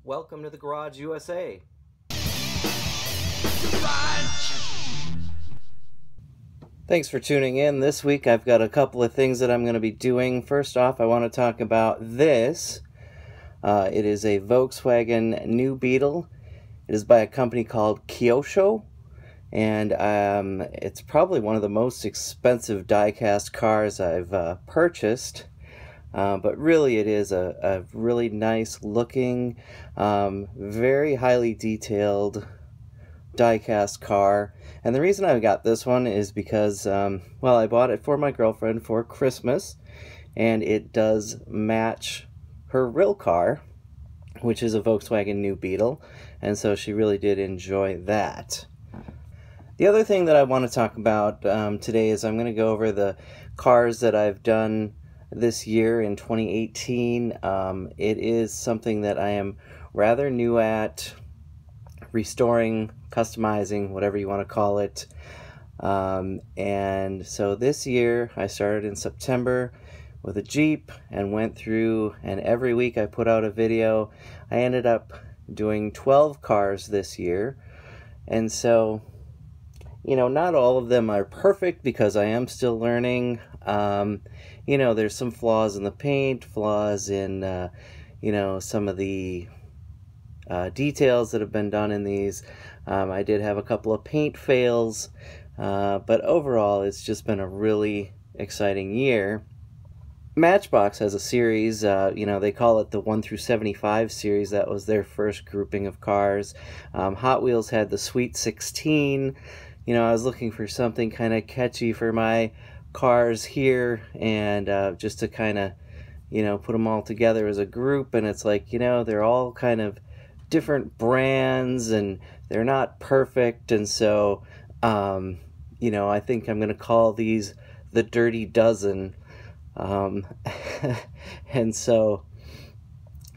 Welcome to the Garage USA. Thanks for tuning in. This week I've got a couple of things that I'm going to be doing. First off, I want to talk about this. It is a Volkswagen new Beetle. It is by a company called Kyosho, and it's probably one of the most expensive die-cast cars I've purchased. But really it is a really nice looking, very highly detailed die-cast car. And the reason I got this one is because, well, I bought it for my girlfriend for Christmas, and it does match her real car, which is a Volkswagen new Beetle, and so she really did enjoy that. The other thing that I want to talk about today is I'm going to go over the cars that I've done this year in 2018. It is something that I am rather new at, restoring, customizing, whatever you want to call it. And so this year I started in September with a Jeep and went through, and every week I put out a video. I ended up doing 12 cars this year, and so, you know, not all of them are perfect because I am still learning. You know, there's some flaws in the paint, flaws in, you know, some of the details that have been done in these. I did have a couple of paint fails, but overall it's just been a really exciting year. Matchbox has a series, you know, they call it the 1 through 75 series. That was their first grouping of cars. Hot Wheels had the Sweet 16. You know, I was looking for something kind of catchy for my cars here, and just to kind of, you know, put them all together as a group. And it's like, you know, they're all kind of different brands and they're not perfect, and so you know, I think I'm gonna call these the Dirty Dozen. And so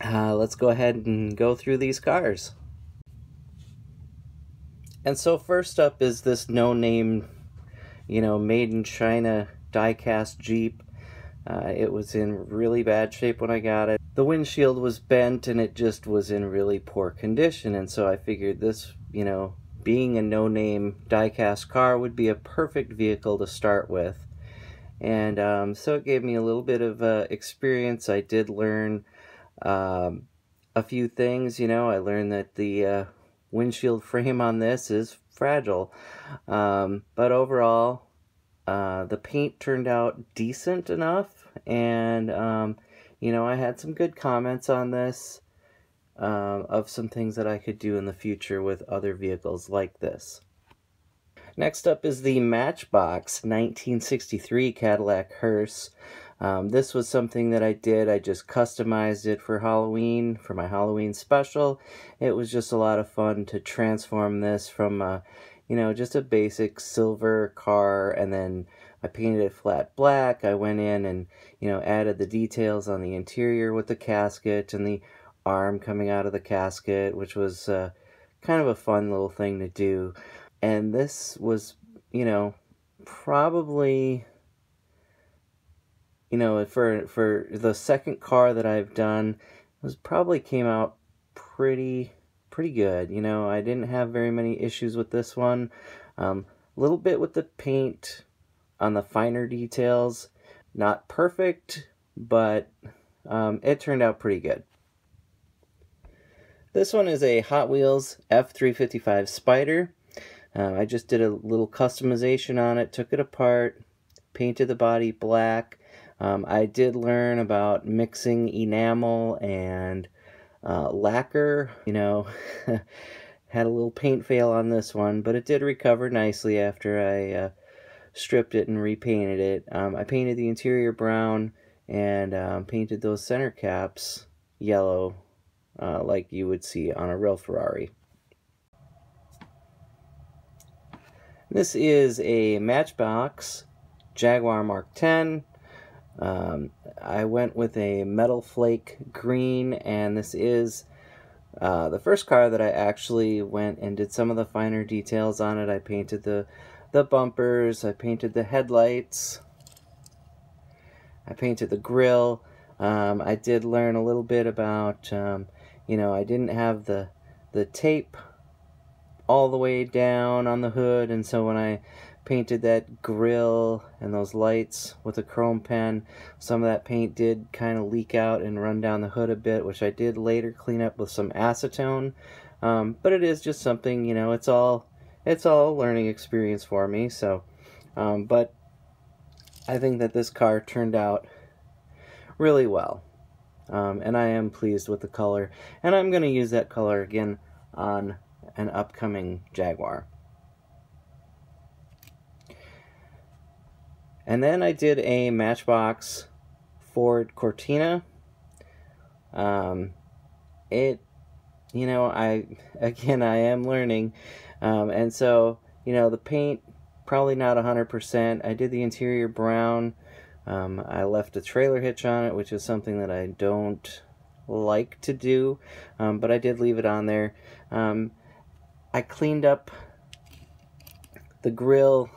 let's go ahead and go through these cars. And so first up is this no-name, you know, made in China die-cast Jeep. It was in really bad shape when I got it. The windshield was bent and it just was in really poor condition, and so I figured this, you know, being a no-name die-cast car would be a perfect vehicle to start with. And so it gave me a little bit of experience. I did learn a few things. You know, I learned that the windshield frame on this is fragile, but overall the paint turned out decent enough, and you know, I had some good comments on this of some things that I could do in the future with other vehicles like this. Next up is the Matchbox 1963 Cadillac hearse. This was something that I did. I just customized it for Halloween, for my Halloween special. It was just a lot of fun to transform this from you know, just a basic silver car, and then I painted it flat black. I went in and, you know, added the details on the interior with the casket and the arm coming out of the casket, which was kind of a fun little thing to do. And this was, you know, probably, you know, for the second car that I've done, it probably came out pretty good. You know, I didn't have very many issues with this one. A little bit with the paint on the finer details. Not perfect, but it turned out pretty good. This one is a Hot Wheels F355 Spider. I just did a little customization on it, took it apart, painted the body black. I did learn about mixing enamel and lacquer. You know, had a little paint fail on this one, but it did recover nicely after I stripped it and repainted it. I painted the interior brown and painted those center caps yellow, like you would see on a real Ferrari. This is a Matchbox Jaguar Mark 10. I went with a metal flake green, and this is the first car that I actually went and did some of the finer details on it. I painted the bumpers, I painted the headlights, I painted the grille. I did learn a little bit about you know, I didn't have the tape all the way down on the hood, and so when I painted that grill and those lights with a chrome pen, some of that paint did kind of leak out and run down the hood a bit, which I did later clean up with some acetone. But it is just something, you know, it's all a learning experience for me. So, but I think that this car turned out really well, and I am pleased with the color, and I'm going to use that color again on an upcoming Jaguar. And then I did a Matchbox Ford Cortina. You know, I am learning, and so, you know, the paint probably not 100%. I did the interior brown. I left a trailer hitch on it, which is something that I don't like to do, but I did leave it on there. I cleaned up the grill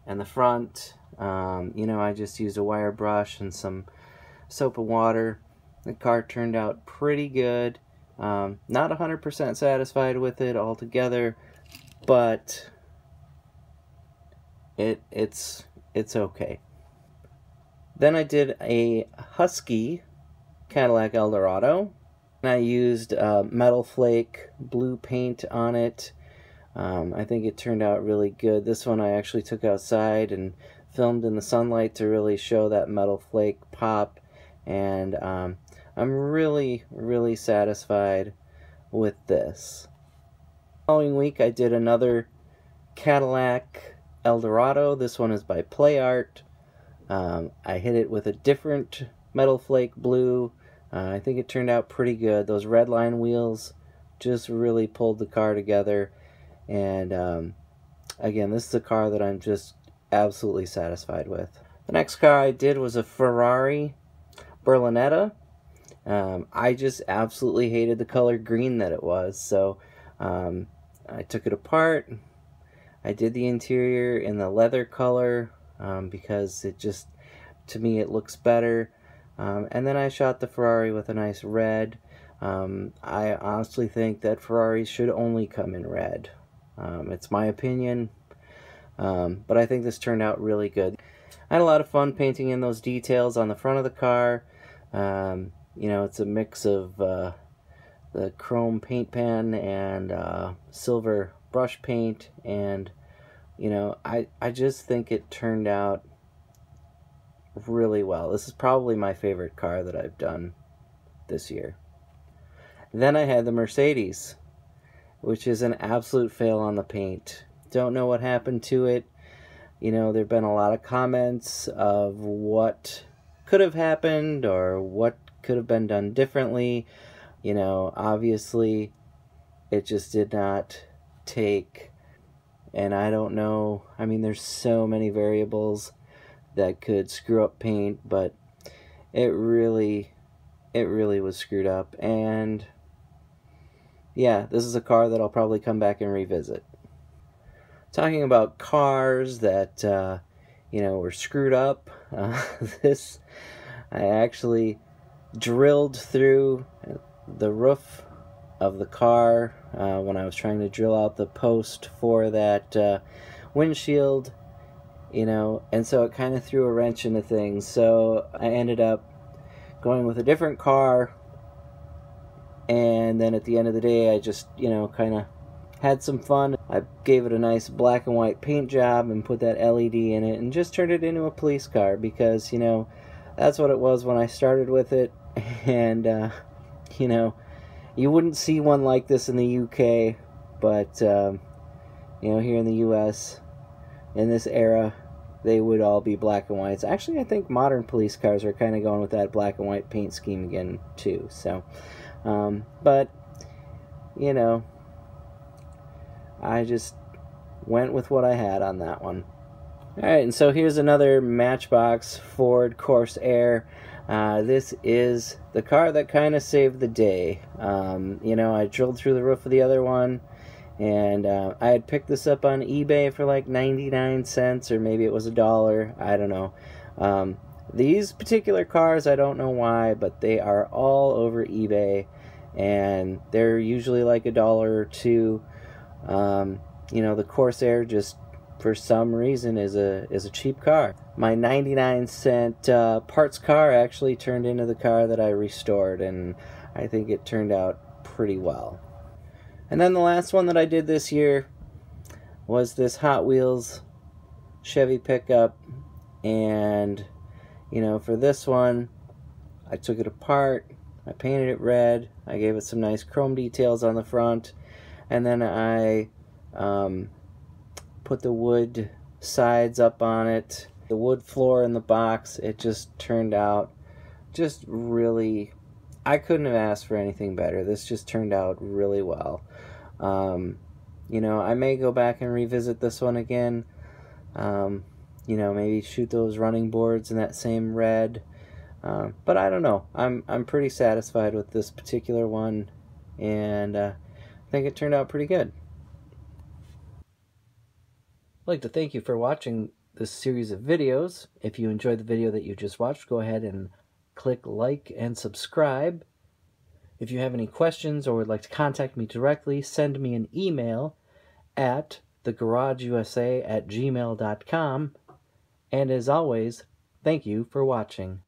and the front. You know, I just used a wire brush and some soap and water. The car turned out pretty good. Not 100% satisfied with it altogether, but it's okay. Then I did a Husky Cadillac Eldorado, and I used metal flake blue paint on it. I think it turned out really good. This one I actually took outside and filmed in the sunlight to really show that metal flake pop, and I'm really satisfied with this. The following week I did another Cadillac Eldorado. This one is by Play Art. I hit it with a different metal flake blue. I think it turned out pretty good. Those red line wheels just really pulled the car together, and again, this is a car that I'm just absolutely satisfied with. The next car I did was a Ferrari Berlinetta. I just absolutely hated the color green that it was, so I took it apart. I did the interior in the leather color because it just, to me, it looks better. And then I shot the Ferrari with a nice red. I honestly think that Ferraris should only come in red. It's my opinion, but I think this turned out really good. I had a lot of fun painting in those details on the front of the car. You know, it's a mix of the chrome paint pen and silver brush paint, and you know, I just think it turned out really well. This is probably my favorite car that I've done this year. Then I had the Mercedes, which is an absolute fail on the paint. Don't know what happened to it. You know, there have been a lot of comments of what could have happened or what could have been done differently. You know, obviously it just did not take, and I don't know, I mean, there's so many variables that could screw up paint, but it really was screwed up. And yeah, this is a car that I'll probably come back and revisit. Talking about cars that you know, were screwed up, this, I actually drilled through the roof of the car when I was trying to drill out the post for that windshield, you know, and so it kind of threw a wrench into things. So I ended up going with a different car, and then at the end of the day I just, you know, kind of had some fun. I gave it a nice black and white paint job and put that LED in it and just turned it into a police car, because, you know, that's what it was when I started with it. And you know, you wouldn't see one like this in the UK, but you know, here in the US in this era, they would all be black and whites. Actually, I think modern police cars are kind of going with that black and white paint scheme again too. So but you know, I just went with what I had on that one. Alright, and so here's another Matchbox Ford Corsair. This is the car that kind of saved the day. You know, I drilled through the roof of the other one, and I had picked this up on eBay for like 99 cents, or maybe it was $1, I don't know. These particular cars, I don't know why, but they are all over eBay, and they're usually like $1 or $2. You know, the Corsair just for some reason is a cheap car. My 99-cent parts car actually turned into the car that I restored, and I think it turned out pretty well. And then the last one that I did this year was this Hot Wheels Chevy pickup, and you know, for this one I took it apart, I painted it red, I gave it some nice chrome details on the front, and then I put the wood sides up on it, the wood floor in the box. It just turned out just really, I couldn't have asked for anything better. This just turned out really well. You know, I may go back and revisit this one again. You know, maybe shoot those running boards in that same red. But I don't know. I'm pretty satisfied with this particular one, and I think it turned out pretty good. I'd like to thank you for watching this series of videos. If you enjoyed the video that you just watched, go ahead and click like and subscribe. If you have any questions or would like to contact me directly, send me an email at thegarageusa@gmail.com. And as always, thank you for watching.